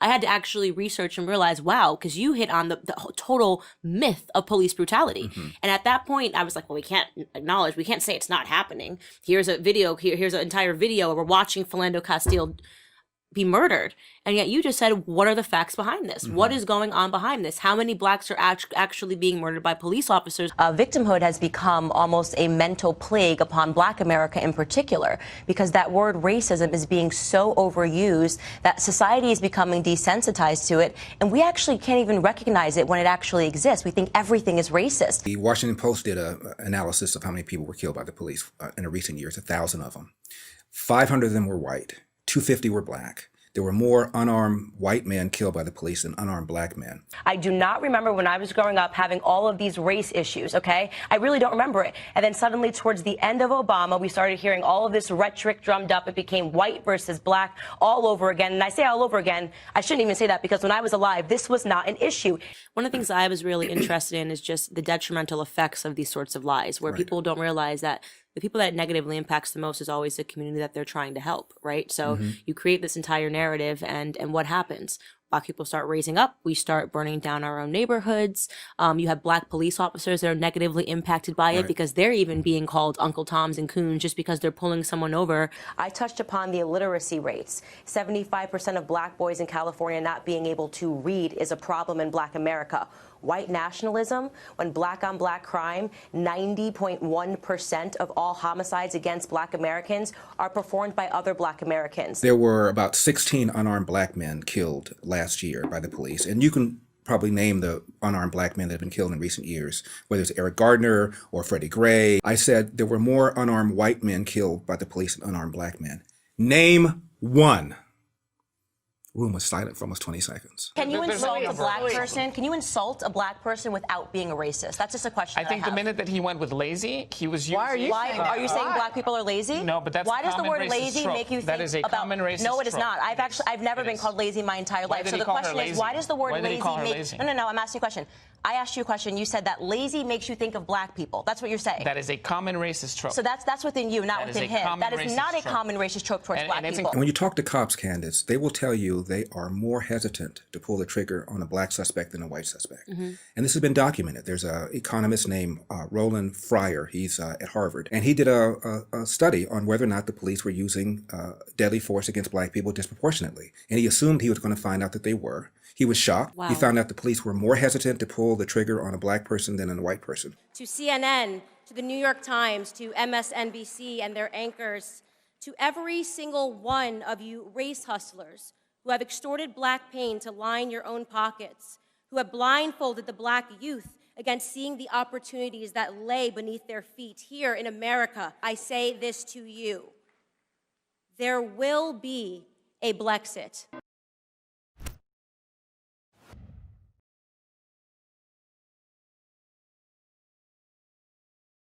I had to actually research and realize, wow, because you hit on the total myth of police brutality. And at that point, I was like, well, we can't acknowledge, we can't say it's not happening. Here's a video, here's an entire video where we're watching Philando Castile be murdered. And yet you just said, what are the facts behind this? What is going on behind this? How many blacks are actually being murdered by police officers? Victimhood has become almost a mental plague upon Black America in particular, because that word racism is being so overused that society is becoming desensitized to it, and we actually can't even recognize it when it actually exists. We think everything is racist. The Washington Post did an analysis of how many people were killed by the police in recent years, 1,000 of them. 500 of them were white, 250 were black. There were more unarmed white men killed by the police than unarmed black men. I do not remember when I was growing up having all of these race issues, okay? I really don't remember it. And then suddenly towards the end of Obama, we started hearing all of this rhetoric drummed up. It became white versus black all over again. And I say all over again, I shouldn't even say that, because when I was alive, this was not an issue. One of the things I was really interested in is just the detrimental effects of these sorts of lies, where people don't realize that the people that it negatively impacts the most is always the community that they're trying to help, right? So you create this entire narrative, and what happens? Black people start raising up. We start burning down our own neighborhoods. You have black police officers that are negatively impacted by it because they're even being called Uncle Toms and Coons just because they're pulling someone over. I touched upon the illiteracy rates. 75% of black boys in California not being able to read is a problem in Black America. White nationalism, when black on black crime, 90.1% of all homicides against black Americans are performed by other black Americans. There were about 16 unarmed black men killed last year by the police. And you can probably name the unarmed black men that have been killed in recent years, whether it's Eric Gardner or Freddie Gray. I said there were more unarmed white men killed by the police than unarmed black men. Name one. Room was silent for almost 20 seconds. Can you insult a black person? Can you insult a black person without being a racist? That's just a question I think the minute that he went with lazy, he was using... Why are you saying black people are lazy? No, but that's why does the word racist lazy trope. make you think that is a about... common racist No, it is trope. not. I've never been called lazy my entire life. So the question is, why does the word lazy make... No, I'm asking you a question. I asked you a question. You said that lazy makes you think of black people. That's what you're saying. That is a common racist trope. So that's within you, not within him. That is not a common racist trope towards black people. And when you talk to cops, Candace, they will tell you they are more hesitant to pull the trigger on a black suspect than a white suspect. And this has been documented. There's an economist named Roland Fryer. He's at Harvard. And he did a study on whether or not the police were using deadly force against black people disproportionately. And he assumed he was going to find out that they were. He was shocked. Wow. He found out the police were more hesitant to pull the trigger on a black person than on a white person. To CNN, to the New York Times, to MSNBC and their anchors, to every single one of you race hustlers who have extorted black pain to line your own pockets, who have blindfolded the black youth against seeing the opportunities that lay beneath their feet here in America, I say this to you: there will be a Blexit.